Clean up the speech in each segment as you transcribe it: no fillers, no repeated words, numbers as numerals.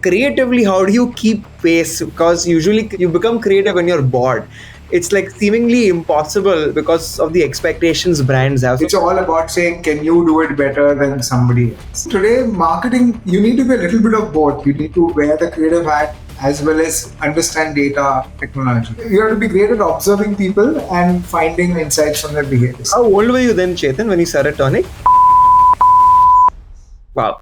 creatively, how do you keep pace? Because usually you become creative when you're bored. It's like seemingly impossible because of the expectations brands have. It's all about saying, can you do it better than somebody else? Today, marketing, you need to be a little bit of both. You need to wear the creative hat as well as understand data technology. You have to be great at observing people and finding insights from their behaviors. How old were you then, Chetan, when you started Tonic? Wow.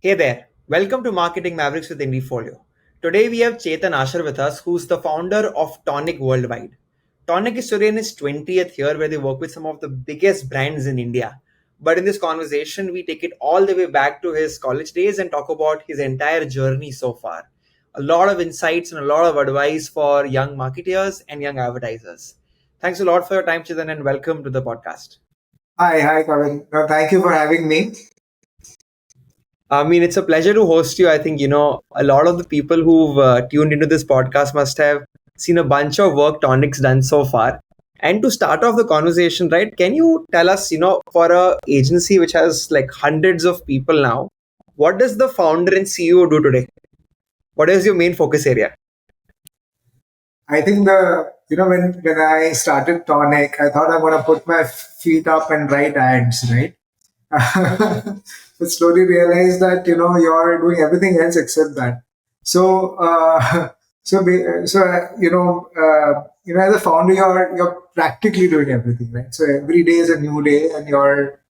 Hey there, welcome to Marketing Mavericks with Indiefolio. Today we have Chetan Asher with us, who's the founder of Tonic Worldwide. Tonic is today in its 20th year where they work with some of the biggest brands in India. But in this conversation, we take it all the way back to his college days and talk about his entire journey so far. A lot of insights and a lot of advice for young marketeers and young advertisers. Thanks a lot for your time, Chetan, and welcome to the podcast. Hi, Kevin. No, thank you for having me. I mean, it's a pleasure to host you. I think, a lot of the people who've tuned into this podcast must have seen a bunch of work Tonic's done so far. And to start off the conversation, right, can you tell us, for a agency which has like hundreds of people now, what does the founder and CEO do today? What is your main focus area? I think when I started Tonic, I thought I'm going to put my feet up and write ads, right? But slowly realized that you're doing everything else except that. So as a founder, you're practically doing everything, right? So every day is a new day, and you're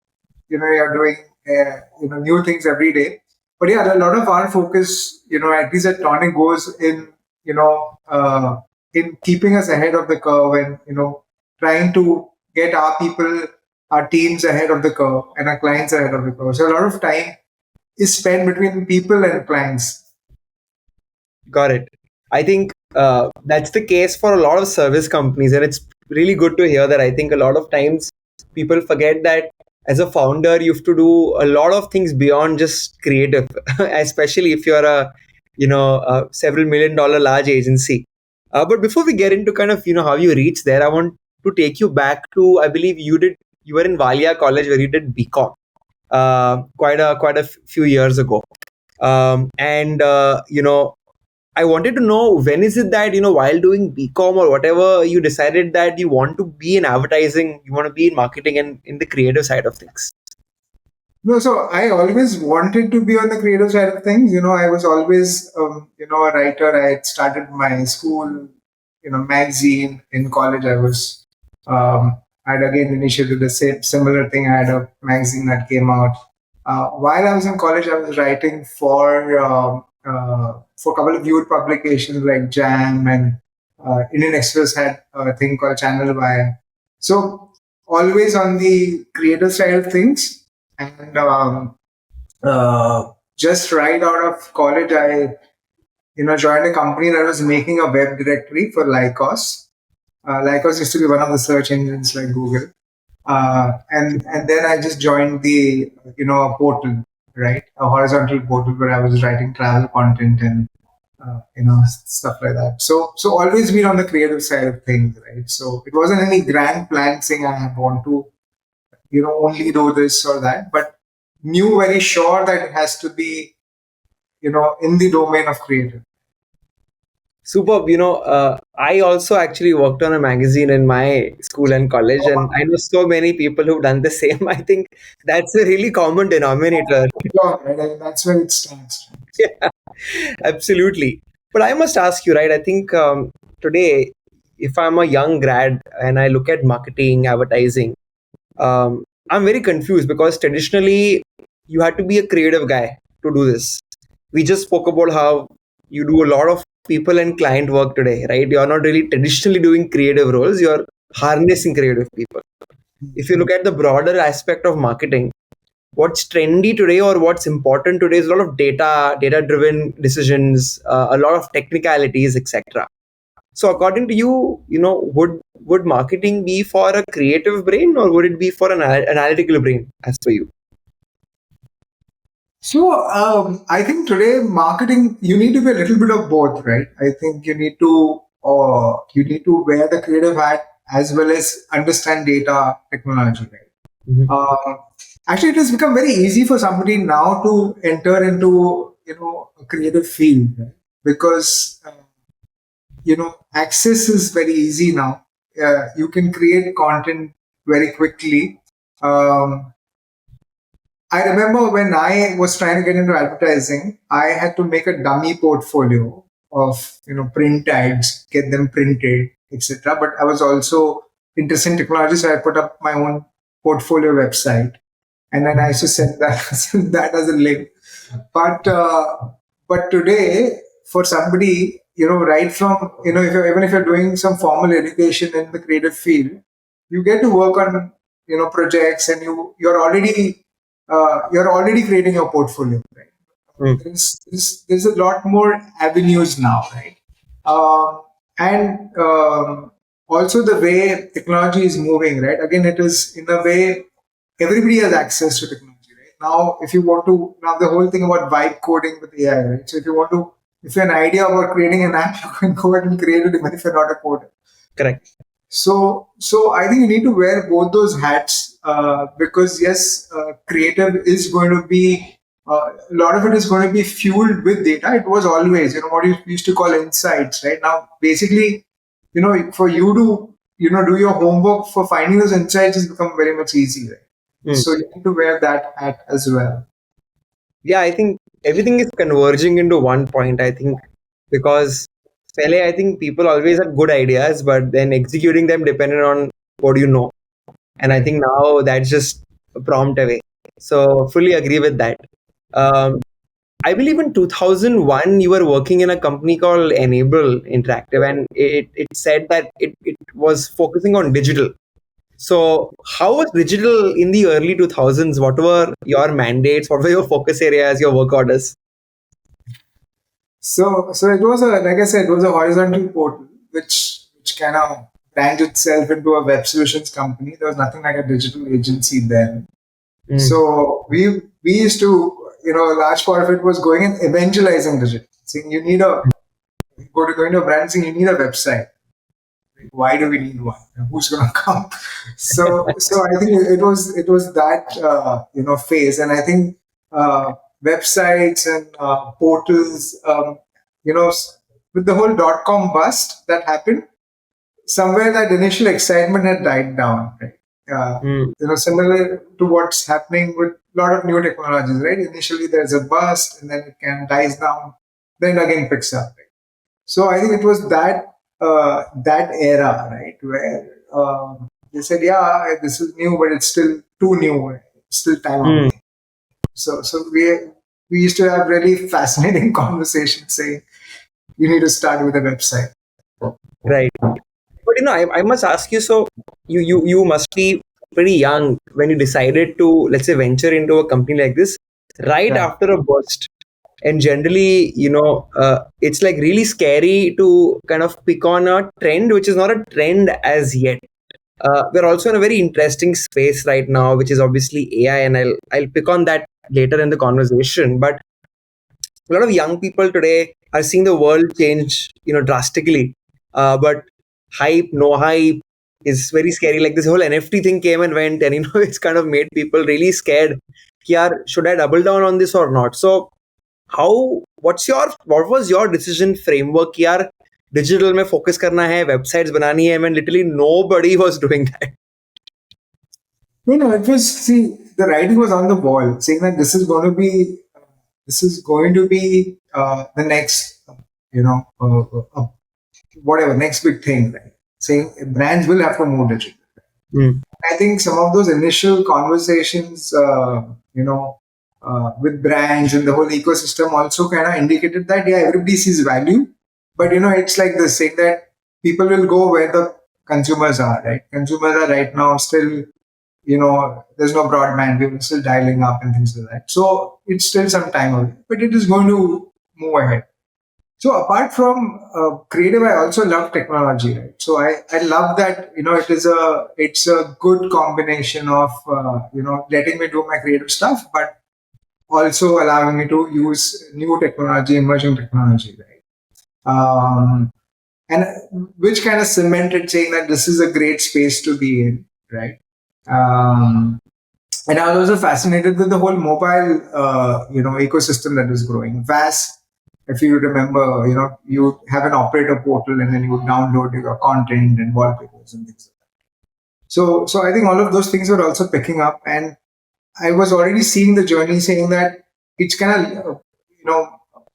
doing new things every day. But yeah, a lot of our focus, at least at Tonic, goes in keeping us ahead of the curve, and trying to get our people, our teams ahead of the curve, and our clients ahead of the curve. So a lot of time is spent between people and clients. Got it. I think that's the case for a lot of service companies, and it's really good to hear that. I think a lot of times people forget that as a founder, you have to do a lot of things beyond just creative, especially if you're a several $1 million large agency. But before we get into kind of how you reach there, I want to take you back to, I believe you were in Valia College where you did BCom quite a few years ago, and I wanted to know, when is it that while doing BCom or whatever, you decided that you want to be in advertising, you want to be in marketing and in the creative side of things? No, so I always wanted to be on the creative side of things. I was always, a writer. I had started my school, magazine. In college. I had again initiated the same similar thing. I had a magazine that came out. While I was in college, I was writing for a couple of youth publications like Jam, and Indian Express had a thing called Channel Y. So always on the creative side of things. And just right out of college, I joined a company that was making a web directory for Lycos. Lycos used to be one of the search engines like Google. And then I just joined the a portal, right, a horizontal portal where I was writing travel content and stuff like that. So always been on the creative side of things, right? So it wasn't any grand plan saying I want to only do this or that, but knew very sure that it has to be in the domain of creative. Superb. I also actually worked on a magazine in my school and college, and I know so many people who've done the same. I think that's a really common denominator. Right? That's where it starts. Yeah, absolutely. But I must ask you, right? I think today, if I'm a young grad and I look at marketing, advertising, I'm very confused because traditionally you had to be a creative guy to do this. We just spoke about how you do a lot of people and client work today, right? You're not really traditionally doing creative roles, you're harnessing creative people. If you look at the broader aspect of marketing, what's trendy today or what's important today is a lot of data driven decisions, a lot of technicalities, etc. So according to you, would marketing be for a creative brain or would it be for an analytical brain as per you? So I think today marketing, you need to be a little bit of both, right? I think you need to wear the creative hat as well as understand data technology, right? Mhm. Actually, it has become very easy for somebody now to enter into a creative field, right? Because access is very easy now. You can create content very quickly. Um, I remember when I was trying to get into advertising, I had to make a dummy portfolio of print ads, get them printed, etc. But I was also interested in technology, so I put up my own portfolio website, and then I used to send that send that as a link. But today, for somebody, right from if even if you're doing some formal education in the creative field, you get to work on projects, and you're already creating your portfolio, right? Mm. There's a lot more avenues now, right? And Also the way technology is moving, right? Again, it is in a way everybody has access to technology, right? Now, if you want to, now the whole thing about vibe coding with AI, right? So if you have an idea about creating an app, you can go ahead and create it even if you're not a coder. Correct. So I think you need to wear both those hats because yes, creative is going to be a lot of it is going to be fueled with data. It was always, what you used to call insights, right? Now, basically, for you to do your homework for finding those insights has become very much easier. Mm. So you need to wear that hat as well. Yeah, I think everything is converging into one point. I think because Pele, I think people always have good ideas, but then executing them depending on what you know. And I Right. think now that's just a prompt away. So fully agree with that. Um, I believe in 2001 you were working in a company called Enable Interactive, and it said that it was focusing on digital. So how was digital in the early 2000s? What were your mandates? What were your focus areas, your work orders? So it was like I said, it was a horizontal portal which kind of branched itself into a web solutions company. There was nothing like a digital agency then. Mm. So we used to, a large part of it was going and evangelizing digital. Saying you need a going to a brand, saying you need a website. Why do we need one? Who's going to come? So I think it was that phase, and I think websites and portals, with the whole dot com bust that happened, somewhere that initial excitement had died down, right? Mm. Similar to what's happening with a lot of new technologies, right? Initially there's a bust, and then it can dies down, then again picks up. Right? So I think it was that era, right, where they said, yeah, this is new, but it's still too new, right? It's still time Mm. away. So we used to have really fascinating conversations saying you need to start with a website. Right. But I must ask you, so you must be pretty young when you decided to, let's say, venture into a company like this right Right. after a burst. And generally, it's like really scary to kind of pick on a trend which is not a trend as yet. We're also in a very interesting space right now, which is obviously AI, and I'll pick on that later in the conversation. But a lot of young people today are seeing the world change, drastically. But hype, no hype is very scary. Like this whole NFT thing came and went, and it's kind of made people really scared. Yeah, should I double down on this or not? So what was your decision framework? यार digital में focus करना है, websites बनानी है, when literally nobody was doing that. No, it was, see, the writing was on the wall saying that this is going to be the next, whatever, next big thing, right? Saying brands will have to move digital. Mm. I think some of those initial conversations, with brands and the whole ecosystem also kind of indicated that, yeah, everybody sees value, but it's like this saying that people will go where the consumers are, right? Consumers are right now still, there's no broadband, we're still dialing up and things like that. So it's still some time away, but it is going to move ahead. So apart from creative, I also love technology, right? So I love that, it's a good combination of, letting me do my creative stuff, but also allowing me to use new technology, emerging technology, right? And which kind of cemented saying that this is a great space to be in, right? Um, and I was also fascinated with the whole mobile, ecosystem that was growing. VAS, if you remember, you have an operator portal and then you would download your content and wallpapers and things like that. So I think all of those things were also picking up, and I was already seeing the journey saying that it's kind of,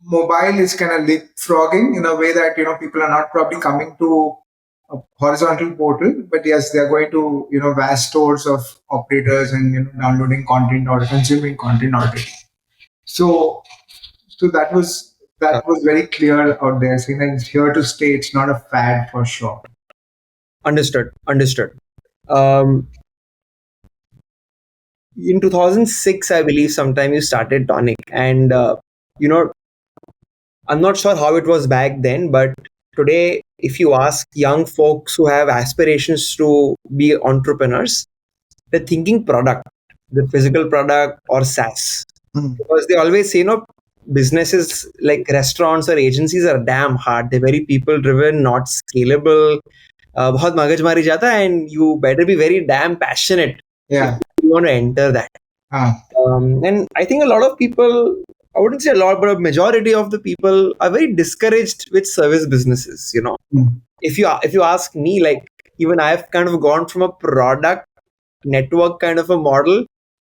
mobile is kind of leapfrogging in a way that, people are not probably coming to a horizontal portal, but yes, they're going to, vast stores of operators and, downloading content or consuming content already. So, so that was very clear out there saying that it's here to stay. It's not a fad for sure. Understood. Um, in 2006, I believe, sometime you started Tonic, and you know, I'm not sure how it was back then, but today, if you ask young folks who have aspirations to be entrepreneurs, they're thinking product, the physical product or SaaS, Hmm. because they always say, businesses like restaurants or agencies are damn hard. They're very people driven, not scalable. बहुत मगजमारी जाता है, and you better be very damn passionate if Yeah. you want to enter that. Ah. And I think a lot of people, I wouldn't say a lot, but a majority of the people are very discouraged with service businesses. Hmm. If you ask me, like, even I've kind of gone from a product network kind of a model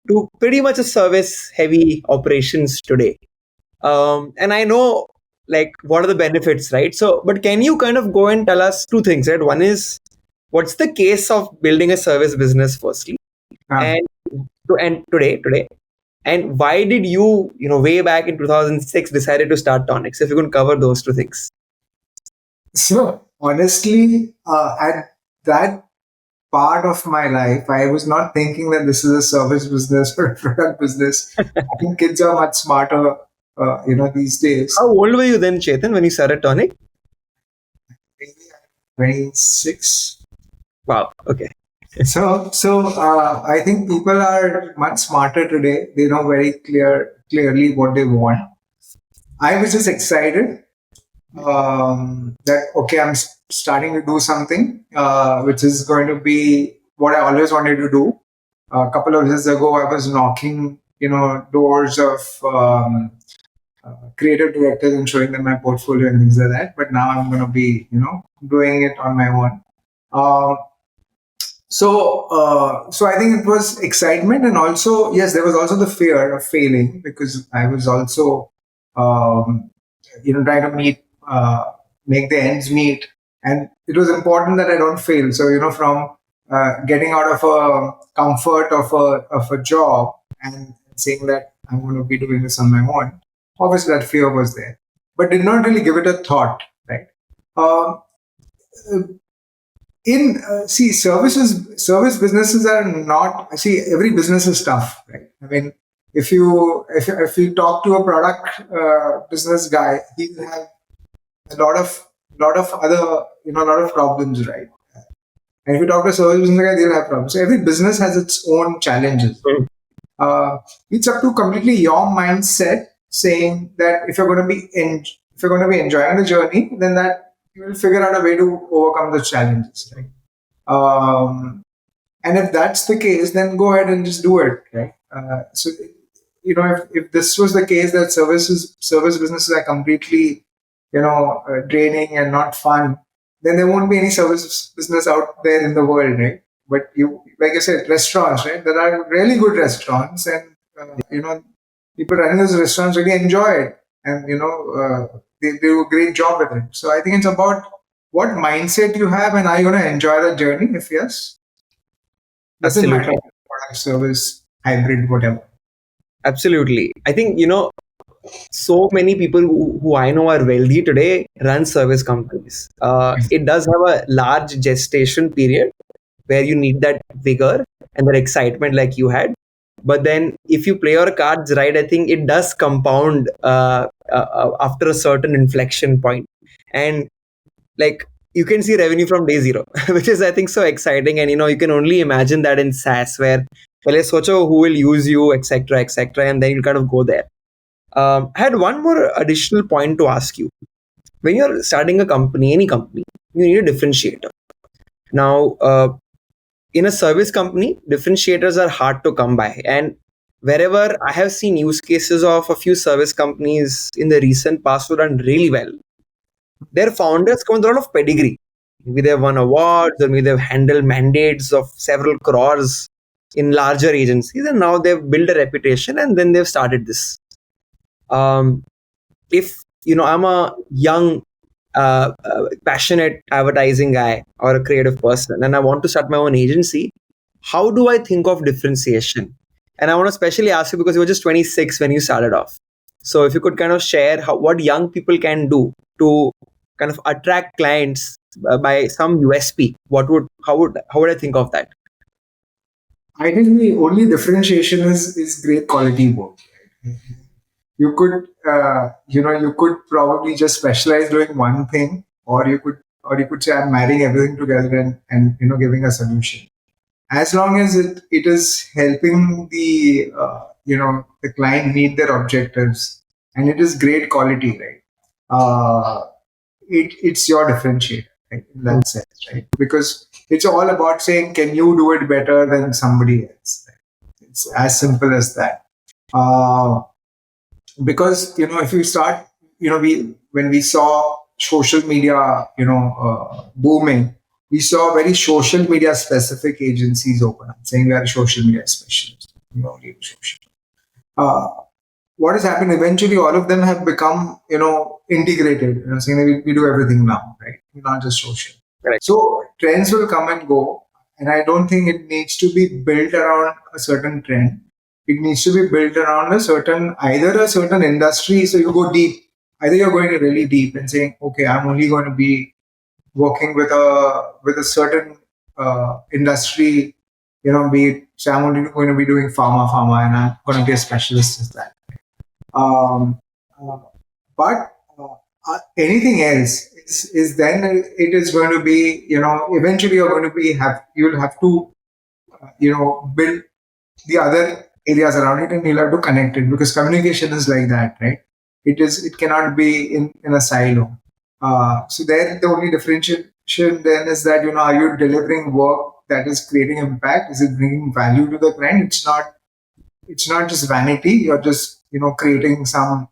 to pretty much a service heavy operations today. And I know, like, what are the benefits, right? So, but can you kind of go and tell us two things, right? One is, what's the case of building a service business, firstly, Ah. and today, and why did you, way back in 2006, decided to start Tonic? So if you can cover those two things. So honestly, at that part of my life, I was not thinking that this is a service business or a product business. I think kids are much smarter, these days. How old were you then, Chetan, when you started Tonic? Maybe I'm 26. Wow. Okay. So I think people are much smarter today. They know very clearly what they want. I was just excited that okay, I'm starting to do something which is going to be what I always wanted to do. A couple of years ago, I was knocking, doors of creative directors and showing them my portfolio and things like that. But now I'm going to be, doing it on my own. Um, so I think it was excitement, and also yes, there was also the fear of failing because I was also, um, trying to make the ends meet, and it was important that I don't fail. So from getting out of a comfort of a job and saying that I'm going to be doing this on my own, obviously that fear was there, but did not really give it a thought, right? Um, in see service businesses are not, see, every business is tough, right? I mean, if you talk to a product business guy, he will have a lot of other, a lot of problems, right? And if you talk to a service business guy, they'll have problems. So every business has its own challenges. uh, it's up to completely your mindset, saying that if you're going to be enjoying the journey, then that you will figure out a way to overcome the challenges, right? And if that's the case, then go ahead and just do it, right? So if this was the case that service businesses are completely draining and not fun, then there won't be any service business out there in the world, right? But you, like I said, restaurants, right? There are really good restaurants, and people running those restaurants really enjoy it, and they do a great job with it. So I think it's about what mindset you have, and are you going to enjoy the journey? If yes, doesn't matter, Absolutely. product, service, hybrid, whatever. Absolutely. I think, so many people who I know are wealthy today run service companies. It does have a large gestation period where you need that vigor and that excitement like you had. But then, if you play your cards right, I think it does compound after a certain inflection point. And, like, you can see revenue from day zero, which is I think so exciting. And you can only imagine that in SaaS where well, socho who will use you, etc., etc., and then you kind of go there. I had one more additional point to ask you. When you're starting a company, any company, you need a differentiator. Now, in a service company, differentiators are hard to come by. And wherever I have seen use cases of a few service companies in the recent past who done really well, their founders come with a lot of pedigree. Maybe they've won awards, or maybe they've handled mandates of several crores in larger agencies, and now they've built a reputation and then they've started this. If I'm a young passionate advertising guy or a creative person and I want to start my own agency, how do I think of differentiation? And I want to especially ask you because you were just 26 when you started off. So if you could kind of share what young people can do to kind of attract clients by some USP, how would I think of that? I think the only differentiation is great quality work. You could you could probably just specialize doing one thing, or you could say I'm marrying everything together and giving a solution. As long as it is helping the client meet their objectives and it is great quality, right? It's your differentiator, right? In that sense, right? Because it's all about saying, can you do it better than somebody else? Right? It's as simple as that. Because if you start, we when we saw social media, booming, we saw very social media specific agencies open up, saying we are a social media specialist. We do social. Uh, what has happened eventually? All of them have become integrated. Saying that we do everything now, right? Not just social. Correct. So trends will come and go, and I don't think it needs to be built around a certain trend. It needs to be built around either a certain industry. So you go deep. Either you're going really deep and saying, okay, I'm only going to be working with a certain industry. Be it, so I'm only going to be doing pharma, and I'm going to be a specialist in that. Um, uh, but anything else is then it is going to be eventually you're going to be you'll have to build the other areas around it, and you'll have to connect it, because communication is like that, right? It cannot be in a silo. So then the only differentiation then is that are you delivering work that is creating impact? Is it bringing value to the client? It's not just vanity. You're just creating some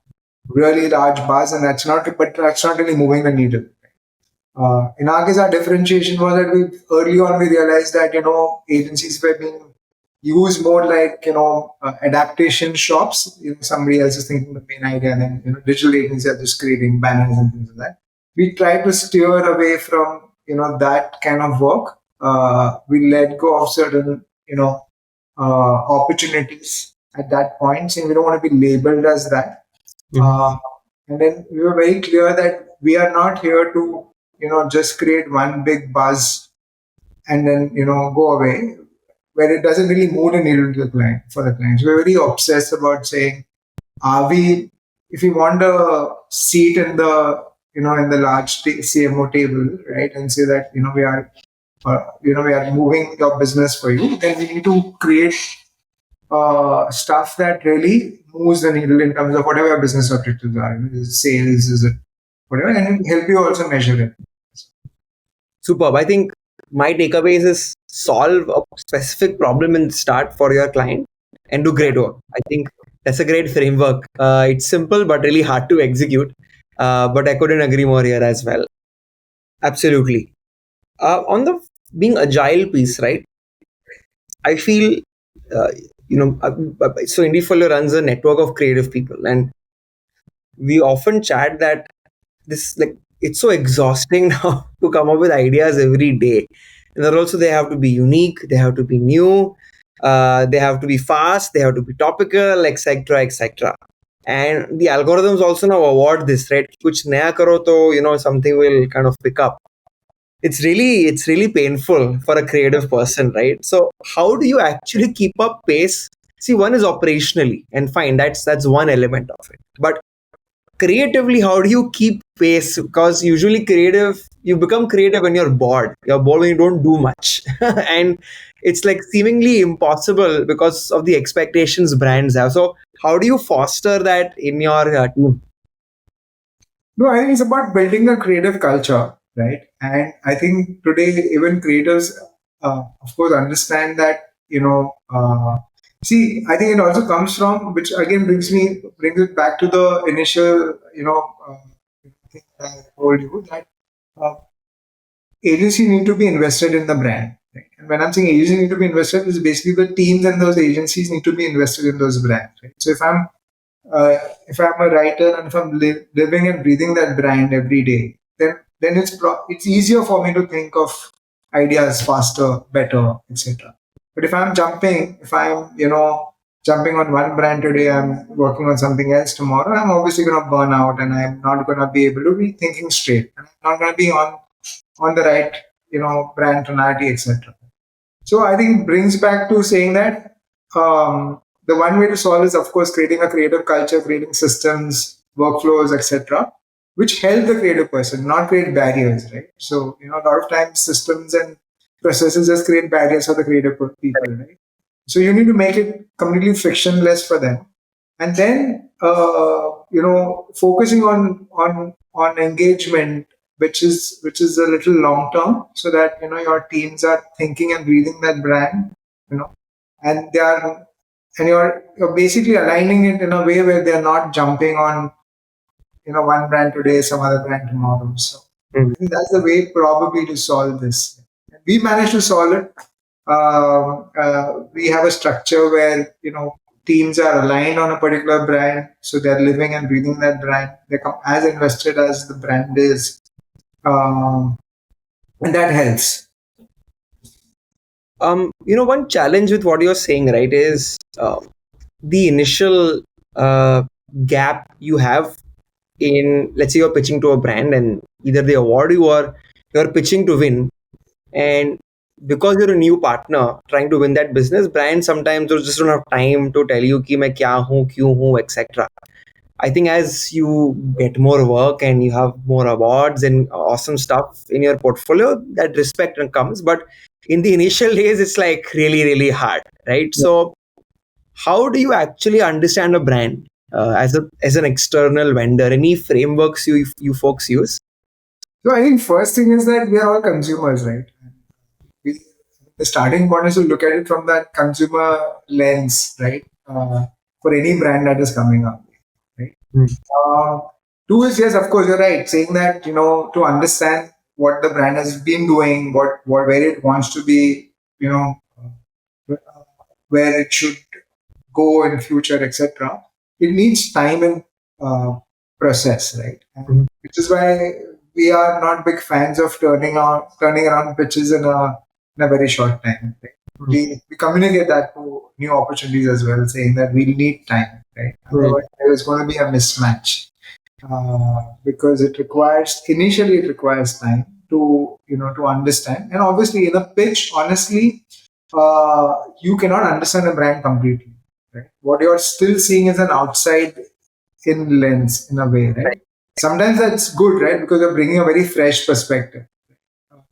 really large buzz, and that's not really moving the needle. In our case, our differentiation was that early on we realized that agencies were being used more like adaptation shops. Somebody else is thinking the main idea, and then digital agencies are just creating banners and things like that. We tried to steer away from that kind of work. We let go of certain opportunities at that point, saying we don't want to be labeled as that. And then we were very clear that we are not here to just create one big buzz and then go away, where it doesn't really move the needle to the client for the clients. We're very obsessed about saying, if we want a seat in the in the large CMO table, right, and say that we are we are moving your business for you, then we need to create stuff that really moves the needle in terms of whatever your business objectives are. Is it sales? Is it whatever? And help you also measure it. Superb. I think my takeaways is solve a specific problem in the start for your client and do great work. I think that's a great framework. It's simple but really hard to execute. But I couldn't agree more here as well. Absolutely. On the being agile piece, right? I feel, so IndieFolio runs a network of creative people, and we often chat that it's so exhausting now to come up with ideas every day. And then also they have to be unique, they have to be new, they have to be fast, they have to be topical, etc., etc. And the algorithms also now award this, right? Kuch naya karo to something will kind of pick up. It's really painful for a creative person, right? So how do you actually keep up pace? See, one is operationally, and fine, that's one element of it. But creatively, how do you keep pace? Because usually creative you become creative when you're bored. You're bored when you don't do much. And it's like seemingly impossible because of the expectations brands have. So how do you foster that in your team? No, I think it's about building a creative culture, right? And I think today even creators, of course, understand that see, I think it also comes from, which again brings it back to the initial thing that I told you that uh, agency need to be invested in the brand. Right? And when I'm saying agency need to be invested, is basically the teams and those agencies need to be invested in those brands. Right? So uh, if I'm a writer and if I'm living and breathing that brand every day, then it's easier for me to think of ideas faster, better, etc. But if I'm jumping on one brand today, I'm working on something else tomorrow. I'm obviously going to burn out, and I'm not going to be able to be thinking straight. I'm not going to be on the right brand tonality, etc. So I think it brings back to saying that the one way to solve is, of course, creating a creative culture, creating systems, workflows, etc., which help the creative person, not create barriers, right? So, a lot of times systems and processes just create barriers for the creative people, right? So you need to make it completely frictionless for them, and then focusing on engagement, which is a little long term, so that your teams are thinking and breathing that brand, you know and they are and you're basically aligning it in a way where they're not jumping on one brand today, some other brand tomorrow. So Mm. I think that's the way probably to solve this. We managed to solve it. We have a structure where teams are aligned on a particular brand, so they're living and breathing that brand. They come as invested as the brand is, um, and that helps. One challenge with what you're saying, right, is the initial uh, gap you have in, let's say you're pitching to a brand and either they award you or you're pitching to win. And because you're a new partner trying to win that business, brands sometimes just don't have time to tell you ki main kya hu, kyun hu, etc. I think as you get more work and you have more awards and awesome stuff in your portfolio, that respect comes. But in the initial days, it's like really, really hard, right? So, how do you actually understand a brand as an external vendor? Any frameworks you folks use? So I think first thing is that we are all consumers, right? We, the starting point is to look at it from that consumer lens, right? For any brand that is coming up, right? Hmm. Uh, Two is, yes, of course, you're right, saying that to understand what the brand has been doing, what where it wants to be, where it should go in future, etc. It needs time and process, right? And Mhm. which is why we are not big fans of turning around pitches in a very short time. Right? Mhm. We communicate that to new opportunities as well, saying that we need time, right? Mhm. Otherwise, there is going to be a mismatch because initially it requires time to understand, and obviously in a pitch, honestly, you cannot understand a brand completely, right? What you're still seeing is an outside in lens in a way, right? Sometimes that's good, right? Because you're bringing a very fresh perspective.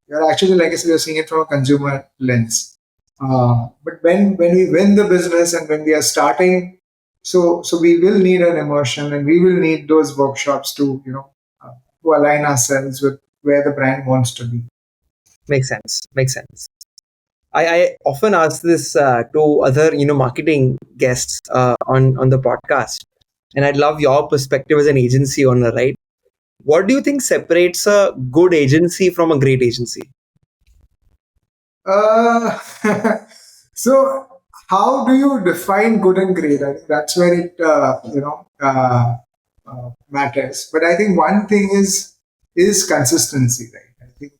You're actually, like I said, you're seeing it from a consumer lens. But when we win the business and when we are starting, so we will need an immersion and we will need those workshops to align ourselves with where the brand wants to be. Makes sense. Makes sense. I often ask this to other marketing guests on the podcast, and I'd love your perspective as an agency owner, right? What do you think separates a good agency from a great agency? Uh, so how do you define good and great? I think that's where it matters. But I think one thing is consistency, right? I think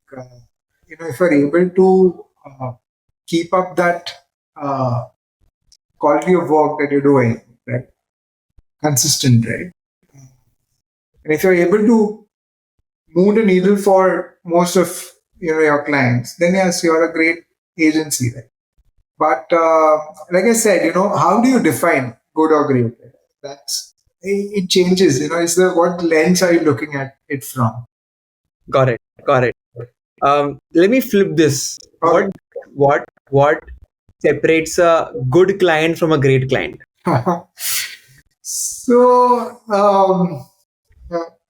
if you're able to keep up that uh, quality of work that you're doing, right, consistent, right, and if you're able to move the needle for most of your clients, then yes, you're a great agency, right? But like I said, how do you define good or great? It changes. It's what lens are you looking at it from? Got it. Got it. Let me flip this. Okay. What separates a good client from a great client? So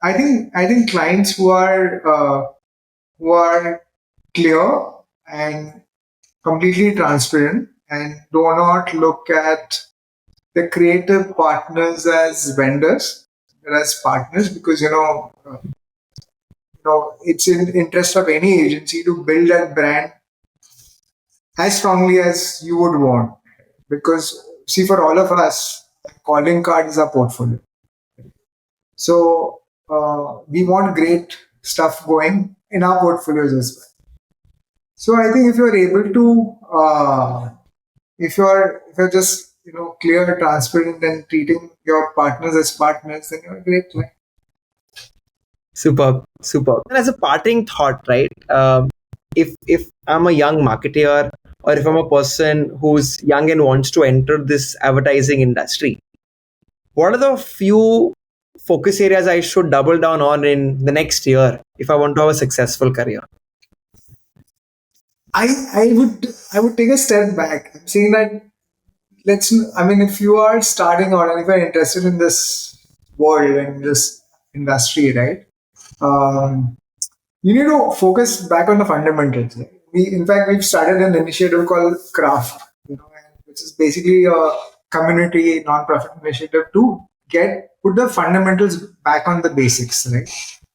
I think clients who are clear and completely transparent and do not look at the creative partners as vendors, but as partners, because it's in interest of any agency to build that brand as strongly as you would want. Because see, for all of us, calling card is our portfolio. So we want great stuff going in our portfolios as well. So I think if you're able to, if you're just clear, transparent, and treating your partners as partners, then you're a great client. Superb, superb. And as a parting thought, right? If I'm a young marketer, or if I'm a person who's young and wants to enter this advertising industry, what are the few focus areas I should double down on in the next year if I want to have a successful career? I would take a step back. I'm saying that if you are starting out and if you're interested in this world and this industry, right? Um, you need to focus back on the fundamentals. Right? In fact, we've started an initiative called Craft, which is basically a community non-profit initiative to get put the fundamentals back on the basics, right?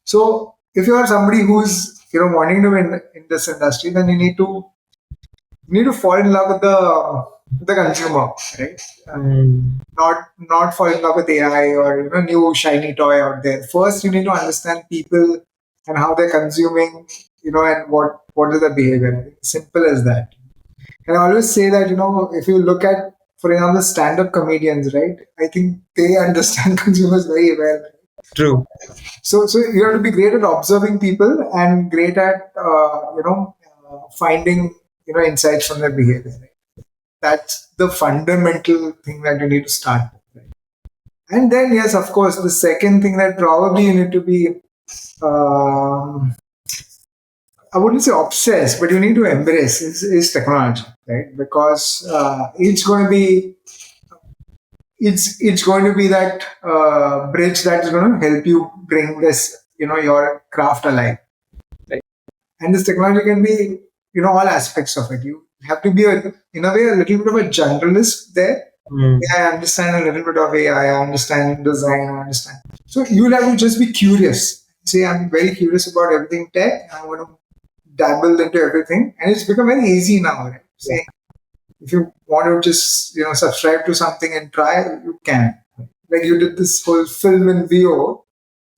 So if you are somebody who's wanting to be in this industry, then you need to fall in love with the consumer, right? Not fall in love with AI or new shiny toy out there. First, you need to understand people and how they're consuming, and what is the behavior. I think simple as that. And I always say that if you look at, for example, stand-up comedians, right? I think they understand consumers very well. True. So you have to be great at observing people and great at finding insights from their behavior. Right? That's the fundamental thing that you need to start with. Right? And then yes, of course, the second thing that probably you need to be, um, I wouldn't say obsessed, but you need to embrace is technology, right? Because it's going to be that bridge that is going to help you bring this your craft alive. Right. And this technology can be all aspects of it. You have to be in a way a little bit of a generalist there. Yeah, I understand a little bit of AI, I understand design, I understand. So you'll have to just be curious. Say, I'm very curious about everything tech, and I want to dabble into everything. And it's become very easy now, right? Say, if you want to just, subscribe to something and try, you can. Like you did this whole film in VO,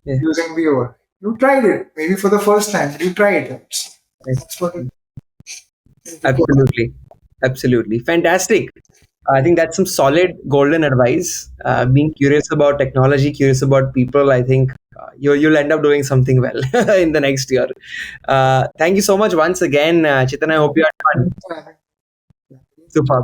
Yeah. using VO. You tried it, maybe for the first time, but you tried it. That's what it Absolutely. Absolutely. Fantastic. I think that's some solid golden advice. Being curious about technology, curious about people, I think you'll end up doing something well in the next year. Thank you so much once again, Chetan. I hope you had fun. Super.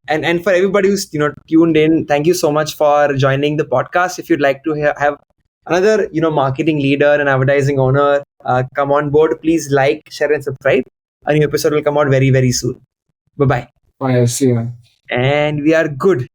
And for everybody who's tuned in, thank you so much for joining the podcast. If you'd like to have another marketing leader and advertising owner come on board, please like, share, and subscribe. A new episode will come out very very soon. Bye bye. Bye, see you. And we are good.